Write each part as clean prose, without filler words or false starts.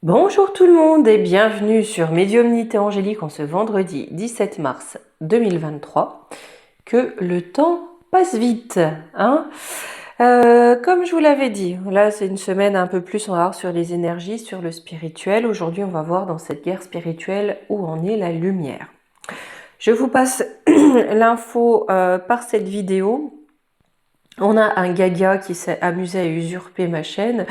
Bonjour tout le monde et bienvenue sur Médiumnité Angélique en ce vendredi 17 mars 2023. Que le temps passe vite, hein. Comme je vous l'avais dit, là c'est une semaine un peu plus, on va voir sur les énergies, sur le spirituel. Aujourd'hui on va voir dans cette guerre spirituelle où en est la lumière. Je vous passe l'info par cette vidéo. On a un gaga qui s'est amusé à usurper ma chaîne.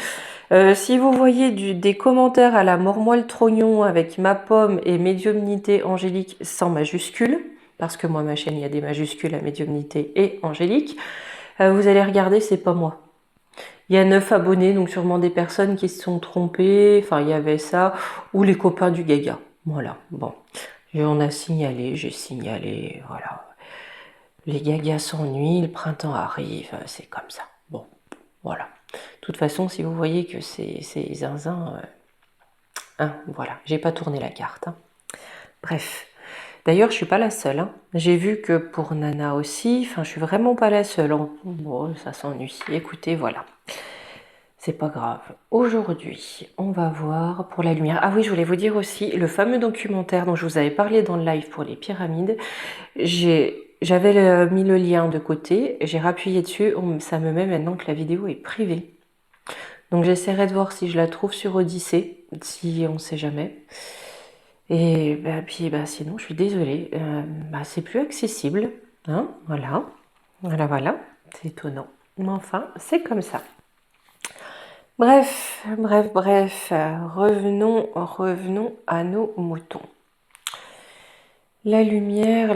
Si vous voyez des commentaires à la mormoile trognon avec ma pomme et médiumnité angélique sans majuscule, parce que moi ma chaîne il y a des majuscules à médiumnité et angélique, vous allez regarder, c'est pas moi. Il y a 9 abonnés, donc sûrement des personnes qui se sont trompées, enfin il y avait ça, ou les copains du gaga. Voilà, bon. Et on a signalé, j'ai signalé, voilà. Les gagas s'ennuient, le printemps arrive, c'est comme ça. Bon, voilà. De toute façon, si vous voyez que c'est zinzin, voilà, j'ai pas tourné la carte. Bref. D'ailleurs, je suis pas la seule. J'ai vu que pour Nana aussi, enfin, je suis vraiment pas la seule. Bon, ça s'ennuie. Écoutez, voilà. C'est pas grave. Aujourd'hui, on va voir pour la lumière. Ah oui, je voulais vous dire aussi, le fameux documentaire dont je vous avais parlé dans le live pour les pyramides, j'avais mis le lien de côté, j'ai rappuyé dessus, ça me met maintenant que la vidéo est privée. Donc j'essaierai de voir si je la trouve sur Odyssée, si on sait jamais. Et puis sinon, je suis désolée, c'est plus accessible. Hein, voilà, voilà, c'est étonnant. Mais enfin, c'est comme ça. Bref, revenons à nos moutons. La lumière,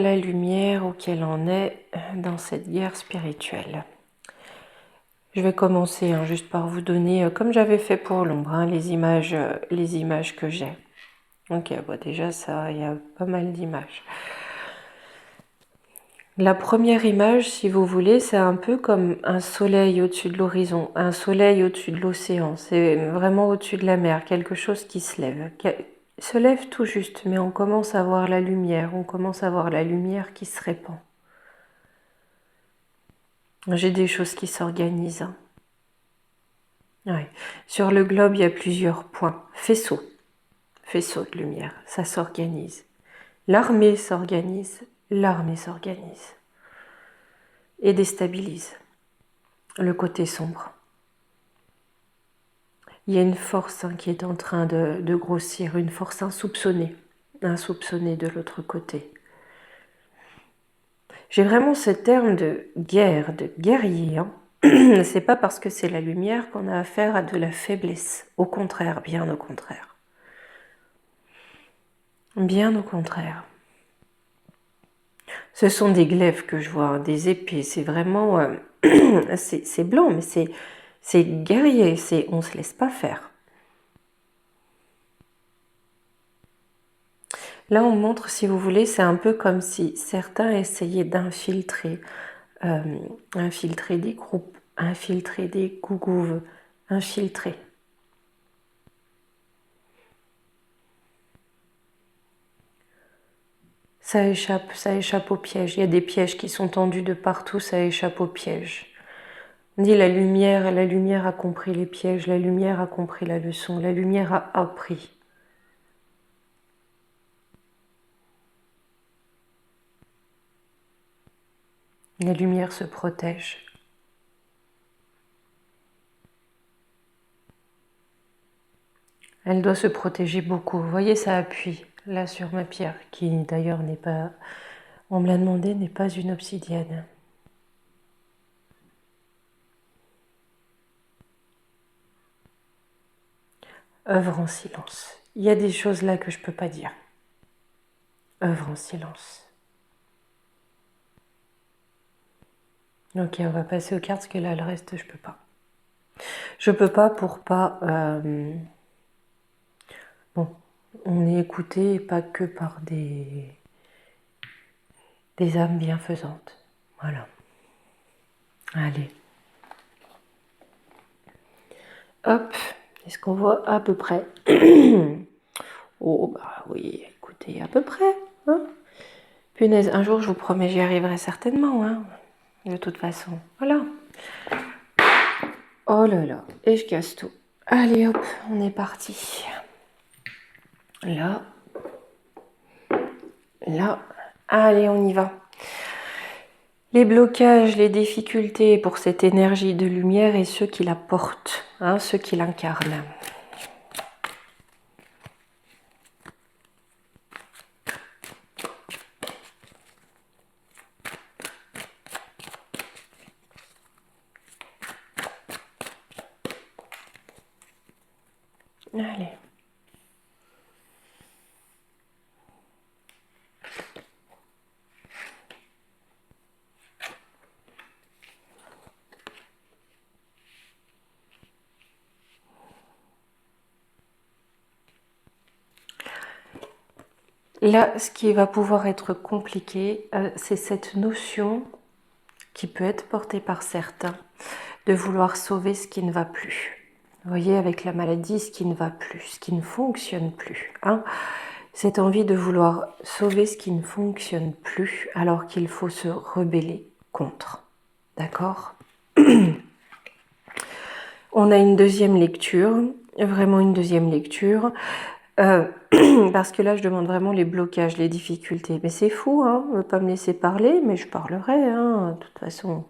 où qu'elle en est dans cette guerre spirituelle. Je vais commencer juste par vous donner, comme j'avais fait pour l'ombre, les images que j'ai. Ok, déjà ça, il y a pas mal d'images. La première image, si vous voulez, c'est un peu comme un soleil au-dessus de l'horizon, un soleil au-dessus de l'océan. C'est vraiment au-dessus de la mer, quelque chose qui se lève. Se lève tout juste, mais on commence à voir la lumière, qui se répand. J'ai des choses qui s'organisent. Ouais. Sur le globe, il y a plusieurs points. Faisceaux de lumière, ça s'organise. L'armée s'organise et déstabilise le côté sombre. Il y a une force qui est en train de grossir, une force insoupçonnée de l'autre côté. J'ai vraiment ce terme de guerre, de guerrier. C'est pas parce que c'est la lumière qu'on a affaire à de la faiblesse. Au contraire, bien au contraire. Bien au contraire. Ce sont des glaives que je vois, des épées. C'est vraiment... c'est blanc, mais c'est guerrier. On ne se laisse pas faire. Là, on montre, si vous voulez, c'est un peu comme si certains essayaient d'infiltrer des groupes, infiltrer des gougouves, infiltrer. Ça échappe au piège. Il y a des pièges qui sont tendus de partout, ça échappe au piège. On dit la lumière a compris les pièges, la lumière a compris la leçon, la lumière a appris. La lumière se protège. Elle doit se protéger beaucoup. Vous voyez, ça appuie là sur ma pierre, qui d'ailleurs n'est pas, on me l'a demandé, n'est pas une obsidienne. Œuvre en silence. Il y a des choses là que je ne peux pas dire. Œuvre en silence. Ok, on va passer aux cartes, parce que là, le reste, je peux pas. Je peux pas pour pas... Bon, on est écouté pas que par des âmes bienfaisantes. Voilà. Allez. Hop, est-ce qu'on voit à peu près? Oh, oui, écoutez, à peu près. Hein, punaise, un jour, je vous promets, j'y arriverai certainement. Hein, de toute façon. Voilà. Oh là là, et je casse tout. Allez hop, on est parti. là, là. Allez, on y va. Les blocages, les difficultés pour cette énergie de lumière et ceux qui la portent, hein, ceux qui l'incarnent. Allez. Là, ce qui va pouvoir être compliqué, c'est cette notion qui peut être portée par certains de vouloir sauver ce qui ne va plus. Vous voyez, avec la maladie, ce qui ne va plus, ce qui ne fonctionne plus. Hein, cette envie de vouloir sauver ce qui ne fonctionne plus alors qu'il faut se rebeller contre. D'accord? On a une deuxième lecture, vraiment une deuxième lecture. Parce que là, je demande vraiment les blocages, les difficultés. Mais c'est fou, hein, ne pas me laisser parler, mais je parlerai, hein, de toute façon.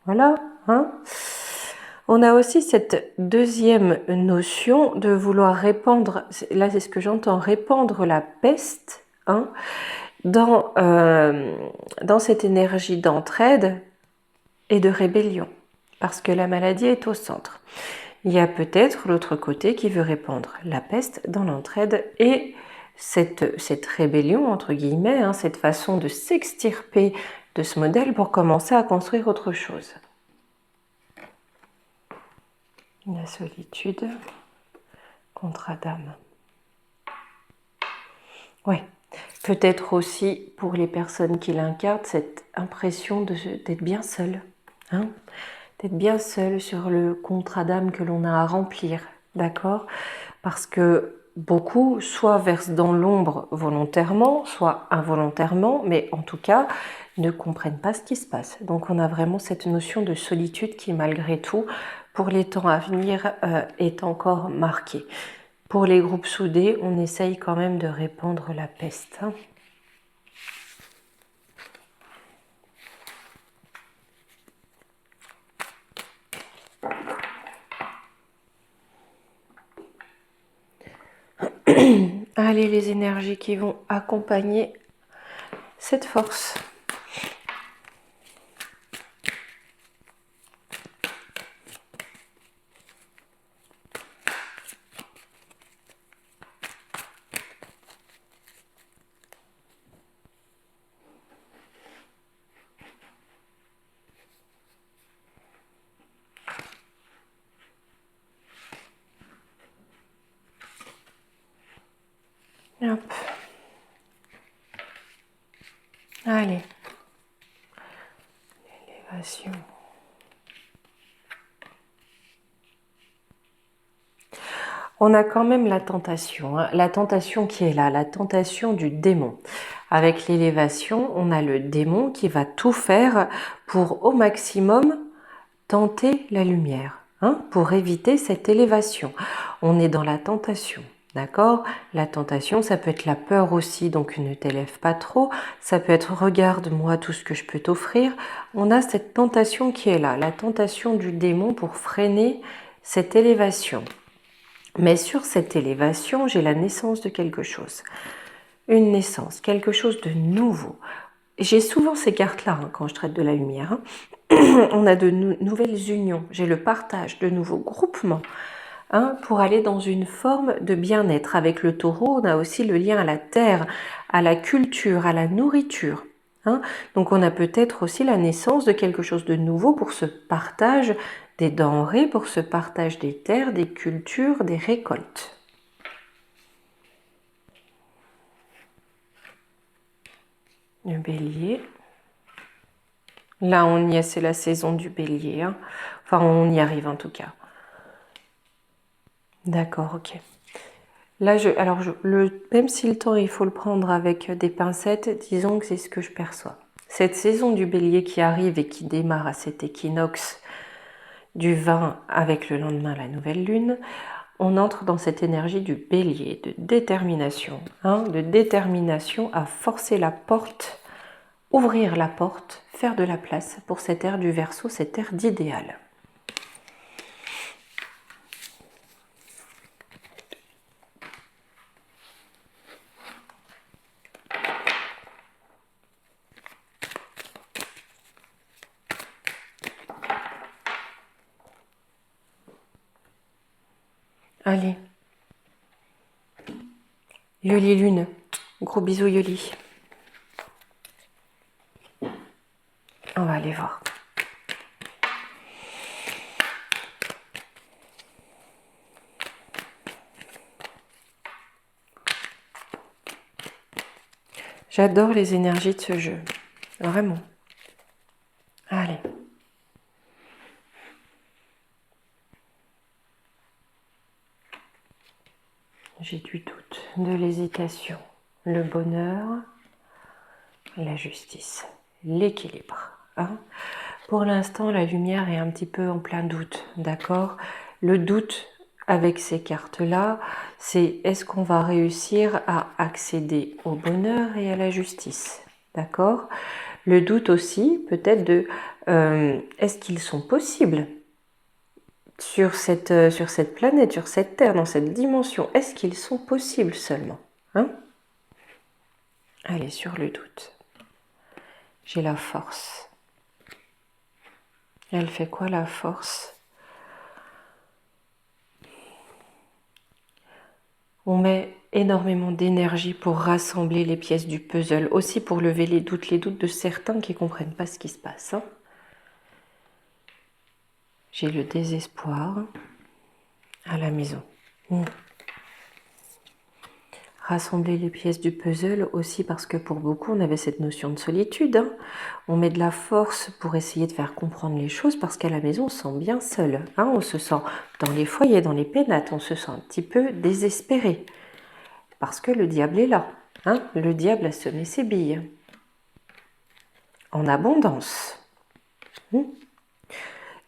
Voilà, hein. On a aussi cette deuxième notion de vouloir répandre, là c'est ce que j'entends, répandre la peste, hein, dans cette énergie d'entraide et de rébellion, parce que la maladie est au centre. Il y a peut-être l'autre côté qui veut répandre la peste dans l'entraide et cette rébellion, entre guillemets, hein, cette façon de s'extirper de ce modèle pour commencer à construire autre chose. La solitude contre Adam. Oui, peut-être aussi pour les personnes qui l'incarnent, cette impression d'être bien seul, hein, d'être bien seul sur le contrat d'âme que l'on a à remplir, d'accord? Parce que beaucoup soit versent dans l'ombre volontairement, soit involontairement, mais en tout cas ne comprennent pas ce qui se passe. Donc on a vraiment cette notion de solitude qui malgré tout, pour les temps à venir, est encore marquée. Pour les groupes soudés, on essaye quand même de répandre la peste. Hein. Allez, les énergies qui vont accompagner cette force. Hop. Allez. L'élévation. On a quand même la tentation, hein, la tentation qui est là, la tentation du démon. Avec l'élévation, on a le démon qui va tout faire pour au maximum tenter la lumière, hein, pour éviter cette élévation. On est dans la tentation. D'accord? La tentation, ça peut être la peur aussi, donc ne t'élève pas trop. Ça peut être regarde-moi tout ce que je peux t'offrir. On a cette tentation qui est là, la tentation du démon pour freiner cette élévation. Mais sur cette élévation, j'ai la naissance de quelque chose. Une naissance, quelque chose de nouveau. J'ai souvent ces cartes-là hein, quand je traite de la lumière. Hein. On a de nouvelles unions. J'ai le partage de nouveaux groupements. Hein, pour aller dans une forme de bien-être. Avec le taureau, on a aussi le lien à la terre, à la culture, à la nourriture. Hein. Donc on a peut-être aussi la naissance de quelque chose de nouveau pour ce partage des denrées, pour ce partage des terres, des cultures, des récoltes. Le bélier. Là, on y est, c'est la saison du bélier. Hein. Enfin, on y arrive en tout cas. D'accord, ok. Là, même si le temps, il faut le prendre avec des pincettes, disons que c'est ce que je perçois. Cette saison du bélier qui arrive et qui démarre à cet équinoxe du 20 avec le lendemain la nouvelle lune, on entre dans cette énergie du bélier, de détermination, hein, de détermination à forcer la porte, ouvrir la porte, faire de la place pour cette ère du Verseau, cette ère d'idéal. Allez. Yoli Lune. Gros bisous Yoli. On va aller voir. J'adore les énergies de ce jeu. Vraiment. Allez. J'ai du doute, de l'hésitation, le bonheur, la justice, l'équilibre. Hein. Pour l'instant, la lumière est un petit peu en plein doute, d'accord? Le doute avec ces cartes-là, c'est est-ce qu'on va réussir à accéder au bonheur et à la justice, d'accord? Le doute aussi, peut-être de est-ce qu'ils sont possibles sur cette planète, sur cette Terre, dans cette dimension, est-ce qu'ils sont possibles seulement, hein? Allez, sur le doute. J'ai la force. Elle fait quoi la force? On met énormément d'énergie pour rassembler les pièces du puzzle, aussi pour lever les doutes de certains qui ne comprennent pas ce qui se passe, hein? J'ai le désespoir à la maison. Rassembler les pièces du puzzle aussi parce que pour beaucoup on avait cette notion de solitude, hein. On met de la force pour essayer de faire comprendre les choses parce qu'à la maison on se sent bien seul, hein. On se sent dans les foyers, dans les pénates, on se sent un petit peu désespéré parce que le diable est là, hein. Le diable a semé ses billes en abondance.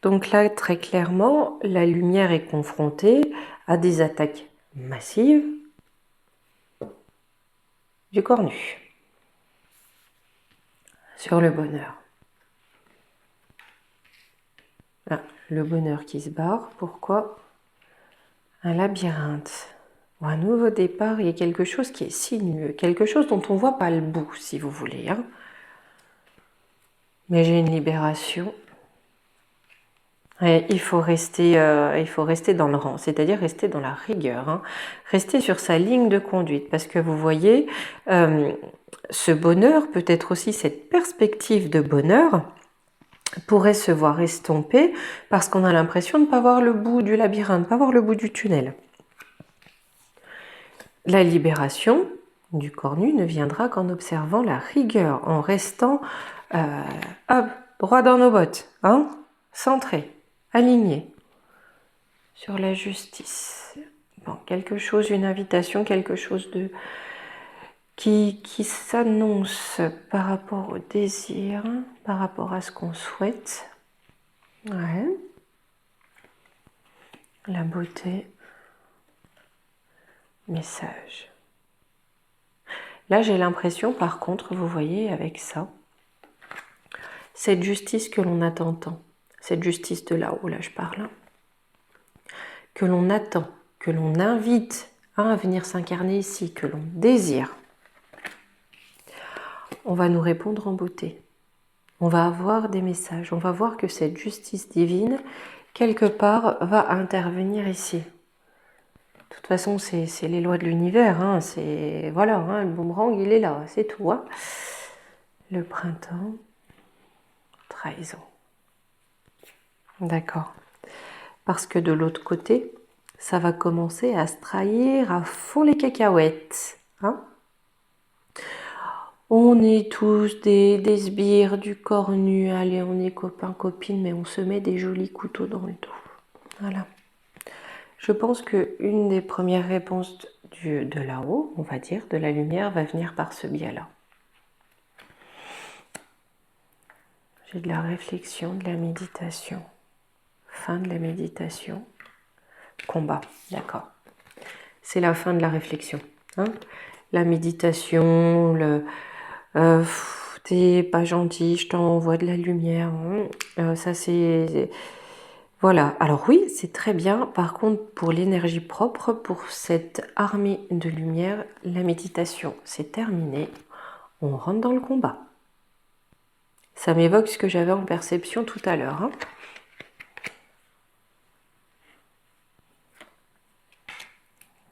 Donc là très clairement la lumière est confrontée à des attaques massives du cornu sur le bonheur. Ah, le bonheur qui se barre, pourquoi? Un labyrinthe ou un nouveau départ, il y a quelque chose qui est sinueux, quelque chose dont on ne voit pas le bout, si vous voulez, hein. Mais j'ai une libération. Et il faut rester dans le rang, c'est-à-dire rester dans la rigueur, hein. Rester sur sa ligne de conduite, parce que vous voyez, ce bonheur, peut-être aussi cette perspective de bonheur, pourrait se voir estompée parce qu'on a l'impression de ne pas voir le bout du labyrinthe, de ne pas voir le bout du tunnel. La libération du cornu ne viendra qu'en observant la rigueur, en restant hop, droit dans nos bottes, hein, centré, aligné sur la justice. Bon, quelque chose, une invitation, quelque chose de qui s'annonce par rapport au désir, par rapport à ce qu'on souhaite. Ouais. La beauté. Message. Là, j'ai l'impression, par contre, vous voyez, avec ça, cette justice que l'on attend tant, cette justice de là-haut, là je parle, hein, que l'on attend, que l'on invite à venir s'incarner ici, que l'on désire, on va nous répondre en beauté. On va avoir des messages, on va voir que cette justice divine, quelque part, va intervenir ici. De toute façon, c'est les lois de l'univers, hein, c'est voilà, hein, le boomerang, il est là, c'est tout, hein. Le printemps, trahison. D'accord. Parce que de l'autre côté, ça va commencer à se trahir à fond les cacahuètes, hein. On est tous des sbires, du cornu, allez, on est copains, copines, mais on se met des jolis couteaux dans le dos. Voilà. Je pense qu'une des premières réponses de là-haut, on va dire, de la lumière, va venir par ce biais-là. J'ai de la réflexion, de la méditation. Fin de la méditation. Combat, d'accord. C'est la fin de la réflexion. Hein. La méditation, t'es pas gentil, je t'envoie de la lumière. Ça c'est... Voilà. Alors oui, c'est très bien. Par contre, pour l'énergie propre, pour cette armée de lumière, la méditation, c'est terminé. On rentre dans le combat. Ça m'évoque ce que j'avais en perception tout à l'heure. Hein.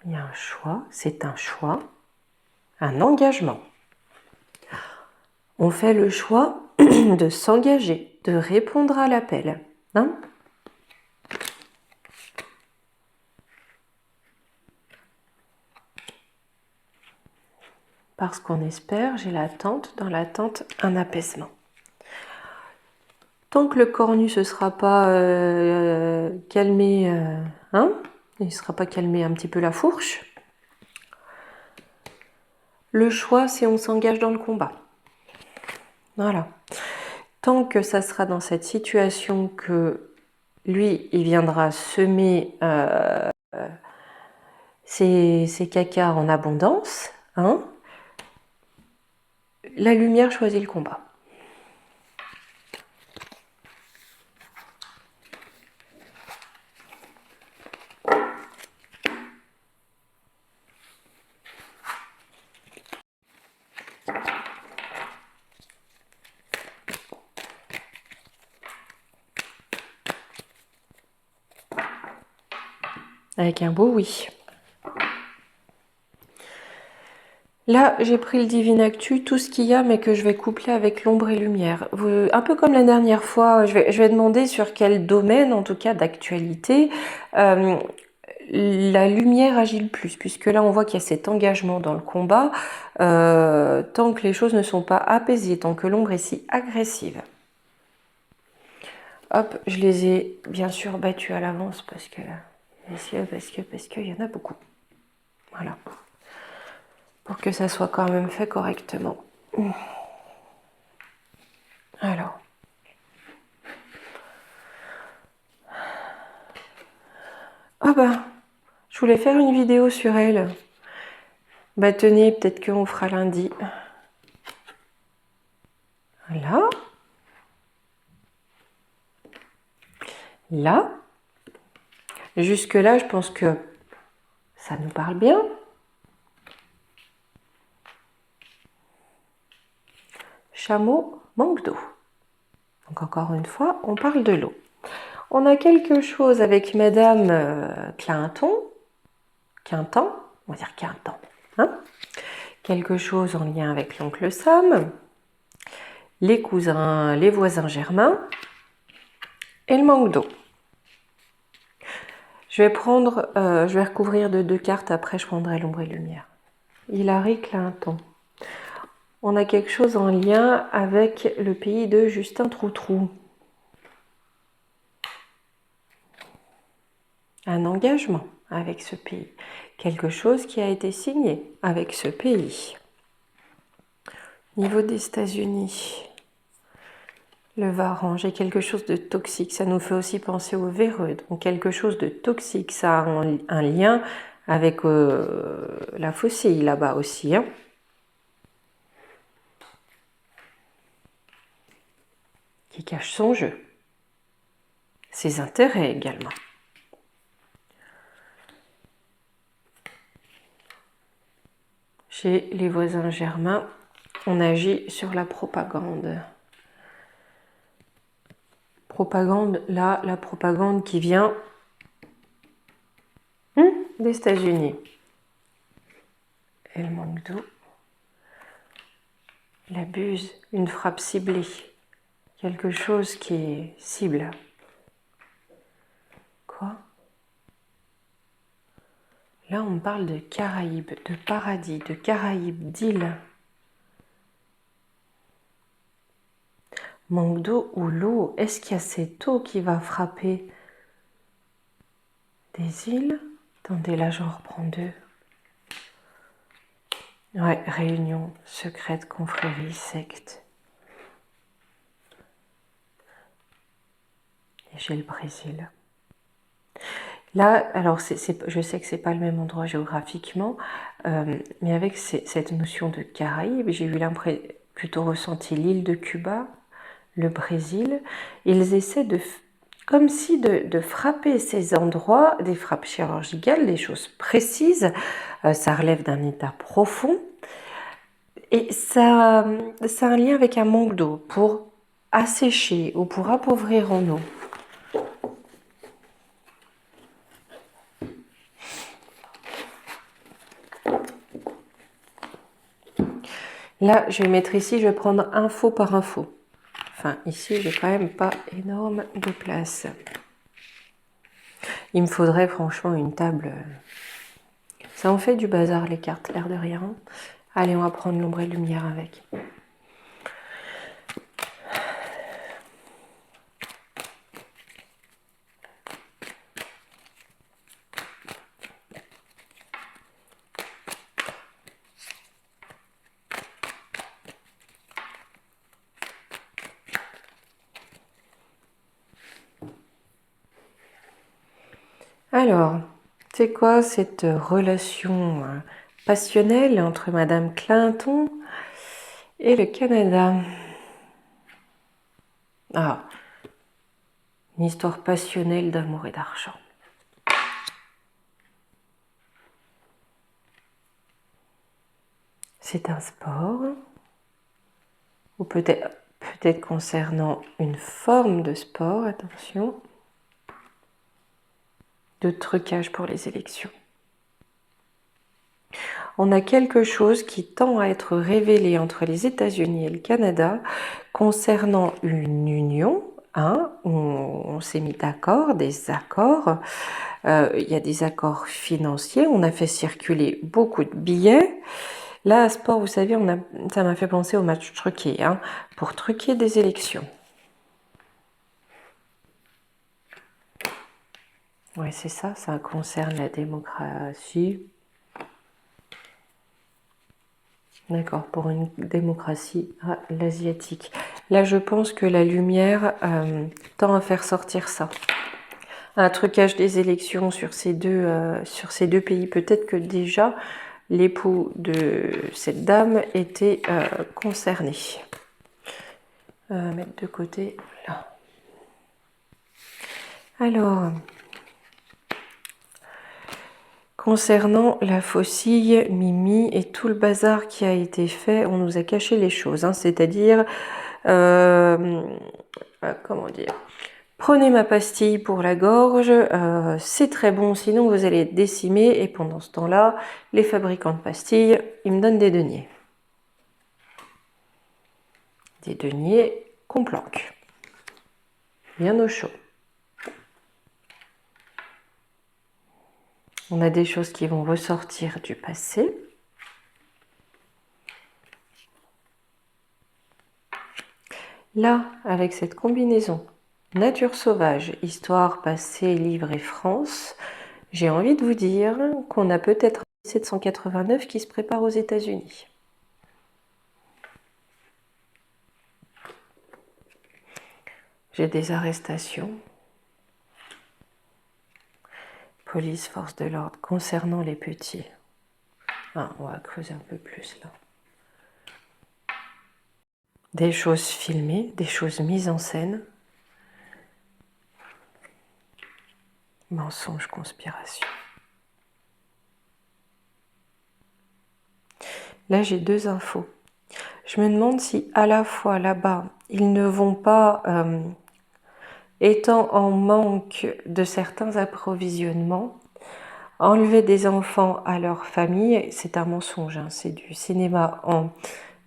Il y a un choix, c'est un choix, un engagement. On fait le choix de s'engager, de répondre à l'appel. Hein? Parce qu'on espère, j'ai l'attente, dans l'attente, un apaisement. Tant que le cornu ne se sera pas calmé, hein, il ne sera pas calmé un petit peu la fourche, le choix, c'est on s'engage dans le combat. Voilà. Tant que ça sera dans cette situation que lui, il viendra semer ses cacas en abondance, hein, la lumière choisit le combat. Avec un beau oui. Là, j'ai pris le Divin Actu, tout ce qu'il y a, mais que je vais coupler avec l'ombre et lumière. Un peu comme la dernière fois, je vais demander sur quel domaine, en tout cas d'actualité, la lumière agit le plus, puisque là, on voit qu'il y a cet engagement dans le combat, tant que les choses ne sont pas apaisées, tant que l'ombre est si agressive. Hop, je les ai bien sûr battus à l'avance, parce qu'il y en a beaucoup. Voilà. Pour que ça soit quand même fait correctement. Alors. Ah bah, je voulais faire une vidéo sur elle. Bah tenez, peut-être qu'on fera lundi. Voilà. Là. Jusque-là, je pense que ça nous parle bien. Chameau manque d'eau. Donc encore une fois, on parle de l'eau. On a quelque chose avec Madame Quinton, on va dire Quinton, hein, quelque chose en lien avec l'oncle Sam, les cousins, les voisins germains et le manque d'eau. Je vais recouvrir de 2 cartes, après je prendrai l'ombre et lumière. Hilary Clinton. On a quelque chose en lien avec le pays de Justin Troutrou. Un engagement avec ce pays. Quelque chose qui a été signé avec ce pays. Niveau des États-Unis, le Varan, j'ai quelque chose de toxique. Ça nous fait aussi penser au véreux. Donc quelque chose de toxique, ça a un lien avec la faucille là-bas aussi. Hein. Qui cache son jeu. Ses intérêts également. Chez les voisins germains, on agit sur la propagande. Propagande, là, la propagande qui vient des États-Unis. Et le manque d'eau. La buse, une frappe ciblée. Quelque chose qui est cible. Quoi? Là, on me parle de Caraïbes, de paradis, de Caraïbes, d'îles. Manque d'eau ou l'eau? Est-ce qu'il y a cette eau qui va frapper des îles? Attendez, là, j'en reprends 2. Ouais, réunion secrète, confrérie, secte. Et j'ai le Brésil. Là, alors je sais que c'est pas le même endroit géographiquement, mais avec cette notion de Caraïbes, j'ai eu l'impression, plutôt ressenti l'île de Cuba, le Brésil. Ils essaient comme si de frapper ces endroits, des frappes chirurgicales, des choses précises. Ça relève d'un état profond. Et ça a un lien avec un manque d'eau pour assécher ou pour appauvrir en eau. Là, je vais mettre ici, je vais prendre info par info. Enfin, ici, j'ai quand même pas énorme de place. Il me faudrait franchement une table. Ça en fait du bazar, les cartes, l'air de rien. Allez, on va prendre l'ombre et lumière avec. Alors, c'est quoi cette relation passionnelle entre Madame Clinton et le Canada? Ah, une histoire passionnelle d'amour et d'argent. C'est un sport, ou peut-être concernant une forme de sport, attention, de trucage pour les élections. On a quelque chose qui tend à être révélé entre les États-Unis et le Canada concernant une union, hein, où on s'est mis d'accord, des accords. Il y a des accords financiers, on a fait circuler beaucoup de billets. Là, à sport, vous savez, ça m'a fait penser au match truqué, hein, pour truquer des élections. Oui, c'est ça concerne la démocratie. D'accord, pour une démocratie l'asiatique. Là, je pense que la lumière tend à faire sortir ça. Un trucage des élections sur ces deux pays. Peut-être que déjà, l'époux de cette dame était concerné. Mettre de côté, là. Alors, concernant la faucille, Mimi et tout le bazar qui a été fait, on nous a caché les choses. Hein, c'est-à-dire, comment dire, prenez ma pastille pour la gorge, c'est très bon, sinon vous allez être décimé. Et pendant ce temps-là, les fabricants de pastilles, ils me donnent des deniers. Des deniers qu'on planque. Bien au chaud. On a des choses qui vont ressortir du passé. Là, avec cette combinaison nature sauvage, histoire, passé, livre et France, j'ai envie de vous dire qu'on a peut-être 1789 qui se prépare aux États-Unis. J'ai des arrestations. Police, force de l'ordre, concernant les petits. Ah, on va creuser un peu plus là. Des choses filmées, des choses mises en scène. Mensonge, conspiration. Là, j'ai deux infos. Je me demande si à la fois là-bas, ils ne vont pas, étant en manque de certains approvisionnements, enlever des enfants à leur famille. C'est un mensonge, hein, c'est du cinéma en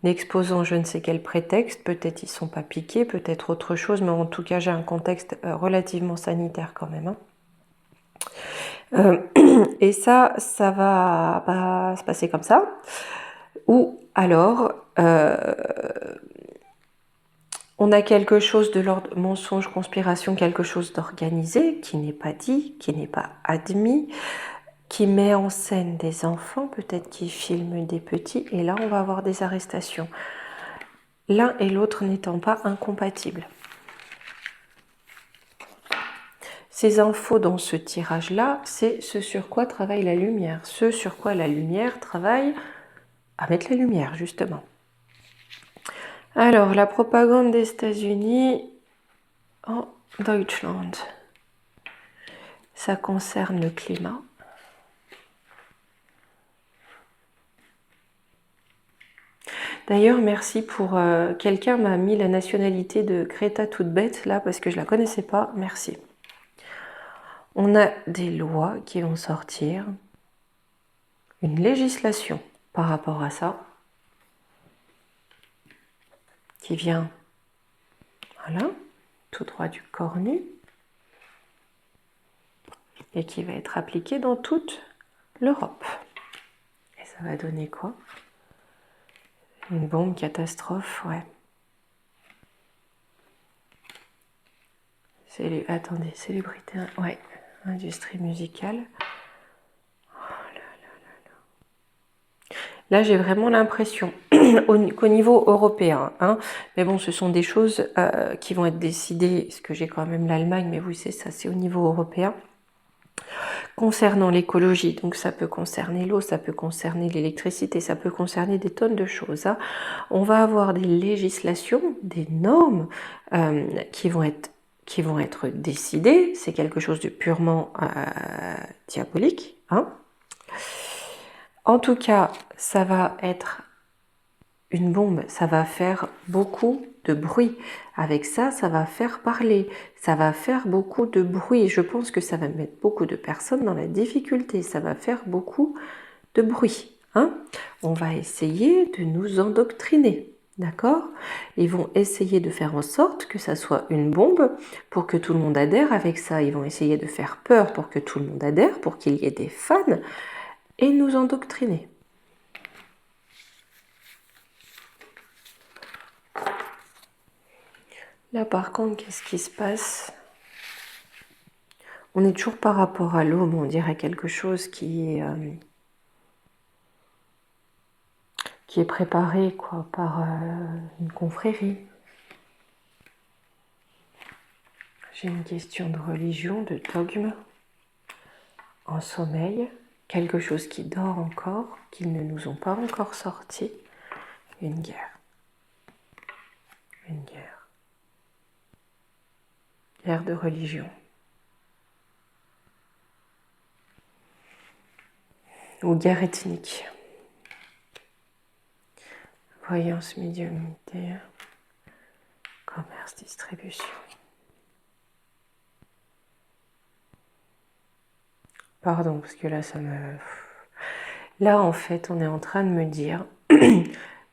exposant je ne sais quel prétexte. Peut-être ils ne sont pas piqués, peut-être autre chose, mais en tout cas, j'ai un contexte relativement sanitaire quand même. Hein. Et ça va pas se passer comme ça. Ou alors, on a quelque chose de l'ordre mensonge, conspiration, quelque chose d'organisé, qui n'est pas dit, qui n'est pas admis, qui met en scène des enfants, peut-être qui filme des petits, et là on va avoir des arrestations. L'un et l'autre n'étant pas incompatibles. Ces infos dans ce tirage-là, c'est ce sur quoi travaille la lumière. Ce sur quoi la lumière travaille à mettre la lumière, justement. Alors, la propagande des États-Unis en Deutschland. Ça concerne le climat. D'ailleurs, merci pour... quelqu'un m'a mis la nationalité de Greta toute bête, là, parce que je ne la connaissais pas. Merci. On a des lois qui vont sortir. Une législation par rapport à ça. Qui vient, voilà, tout droit du corps nu. Et qui va être appliquée dans toute l'Europe. Et ça va donner quoi? Une bombe catastrophe, ouais. Attendez, célébrité, ouais, industrie musicale. Oh là là là là. Là, j'ai vraiment l'impression qu'au niveau européen, hein, mais bon, ce sont des choses qui vont être décidées, parce que j'ai quand même l'Allemagne, mais oui, c'est ça, c'est au niveau européen. Concernant l'écologie, donc ça peut concerner l'eau, ça peut concerner l'électricité, ça peut concerner des tonnes de choses. Hein. On va avoir des législations, des normes qui vont être décidées. C'est quelque chose de purement diabolique. Hein. En tout cas, ça va être une bombe, ça va faire beaucoup de bruit. Avec ça, ça va faire parler, ça va faire beaucoup de bruit. Je pense que ça va mettre beaucoup de personnes dans la difficulté, ça va faire beaucoup de bruit. Hein. On va essayer de nous endoctriner, d'accord? Ils vont essayer de faire en sorte que ça soit une bombe pour que tout le monde adhère avec ça. Ils vont essayer de faire peur pour que tout le monde adhère, pour qu'il y ait des fans et nous endoctriner. Là, par contre, qu'est-ce qui se passe? On est toujours par rapport à l'eau, mais on dirait quelque chose qui est préparé quoi, par une confrérie. J'ai une question de religion, de dogme, en sommeil, quelque chose qui dort encore, qu'ils ne nous ont pas encore sorti. Une guerre. Une guerre. Guerre de religion. Ou guerre ethnique. Voyance, médiumnité, commerce, distribution. Pardon, parce que là, ça me... Là, en fait, on est en train de me dire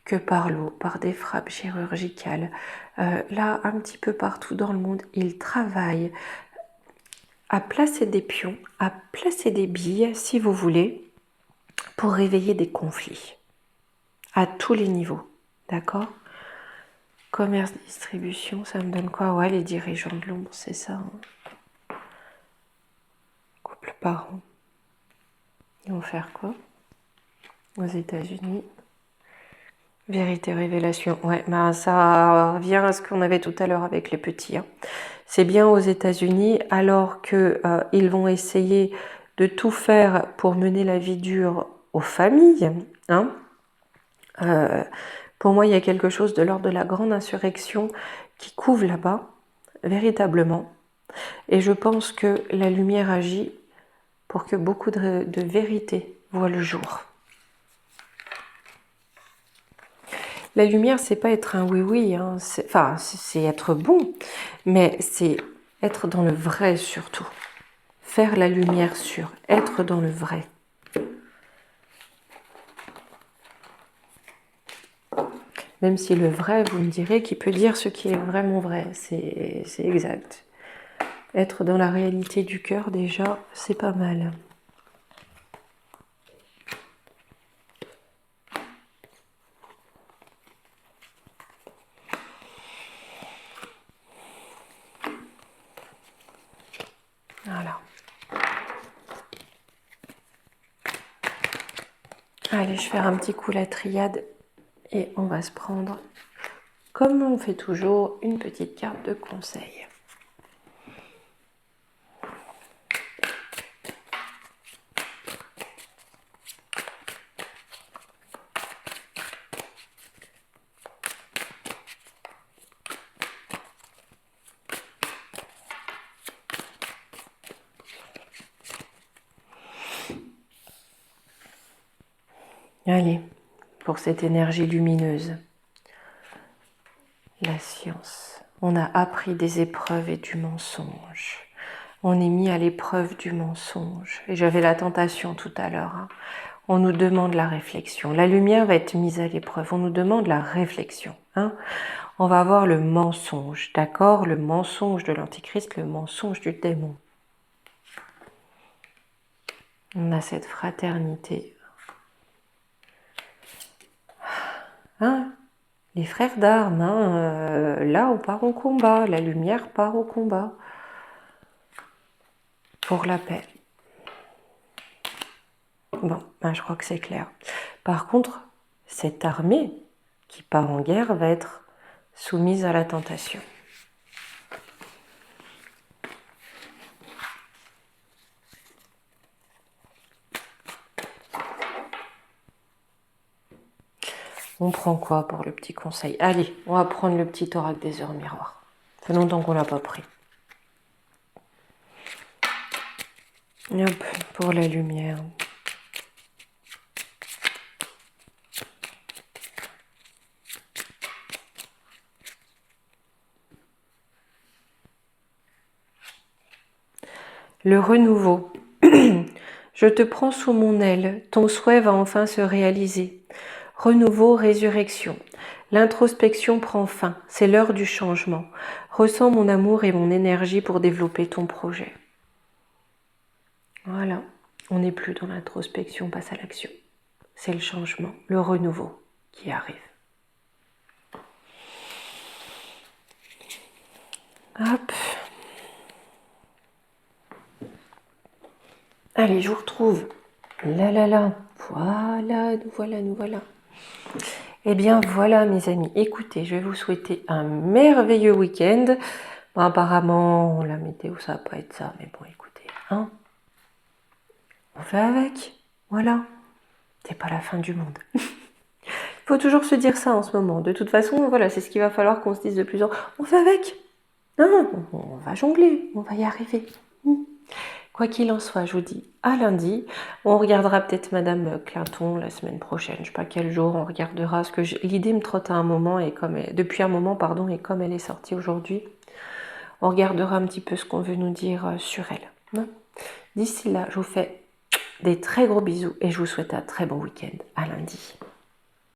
que par l'eau, par des frappes chirurgicales, là, un petit peu partout dans le monde, ils travaillent à placer des pions, à placer des billes, si vous voulez, pour réveiller des conflits à tous les niveaux, d'accord? Commerce, distribution, ça me donne quoi? Ouais, les dirigeants de l'ombre, c'est ça. Hein. Couple parent. Ils vont faire quoi? Aux États-Unis. Vérité, révélation. Ouais, ben ça revient à ce qu'on avait tout à l'heure avec les petits. Hein. C'est bien aux États-Unis, alors que ils vont essayer de tout faire pour mener la vie dure aux familles. Hein. Pour moi, il y a quelque chose de l'ordre de la grande insurrection qui couvre là-bas, véritablement. Et je pense que la lumière agit pour que beaucoup de vérité voient le jour. La lumière, c'est pas être un oui-oui, hein. C'est être bon, mais c'est être dans le vrai surtout. Faire la lumière sur, être dans le vrai. Même si le vrai, vous me direz, qu'il peut dire ce qui est vraiment vrai, c'est exact. Être dans la réalité du cœur, déjà, c'est pas mal. Voilà. Allez, je vais faire un petit coup la triade et on va se prendre, comme on fait toujours, une petite carte de conseil. Allez, pour cette énergie lumineuse, la science. On a appris des épreuves et du mensonge. On est mis à l'épreuve du mensonge. Et j'avais la tentation tout à l'heure. Hein. On nous demande la réflexion. La lumière va être mise à l'épreuve. On nous demande la réflexion. Hein. On va avoir le mensonge, d'accord? Le mensonge de l'antichrist, le mensonge du démon. On a cette fraternité. Hein? Les frères d'armes, hein, là on part au combat, la lumière part au combat pour la paix. Bon, ben, je crois que c'est clair. Par contre, cette armée qui part en guerre va être soumise à la tentation. On prend quoi pour le petit conseil? Allez, on va prendre le petit oracle des heures miroirs. Ça fait longtemps qu'on l'a pas pris. Hop, pour la lumière. Le renouveau. Je te prends sous mon aile, ton souhait va enfin se réaliser. Renouveau, résurrection. L'introspection prend fin, c'est l'heure du changement. Ressens mon amour et mon énergie pour développer ton projet. Voilà, on n'est plus dans l'introspection, on passe à l'action. C'est le changement, le renouveau qui arrive. Hop. Allez, je vous retrouve. Là. Voilà, nous voilà. Eh bien voilà mes amis, écoutez, je vais vous souhaiter un merveilleux week-end. Bon, apparemment, la météo, ça va pas être ça, mais bon, écoutez, hein, on fait avec, voilà. C'est pas la fin du monde. Il faut toujours se dire ça en ce moment. De toute façon, voilà, c'est ce qu'il va falloir qu'on se dise de plus en plus. On fait avec. Non, on va jongler, on va y arriver. Quoi qu'il en soit, je vous dis à lundi. On regardera peut-être Madame Clinton la semaine prochaine. Je ne sais pas quel jour on regardera. Parce que l'idée me trotte à un moment et depuis un moment, pardon, et comme elle est sortie aujourd'hui, on regardera un petit peu ce qu'on veut nous dire sur elle. D'ici là, je vous fais des très gros bisous et je vous souhaite un très bon week-end. À lundi.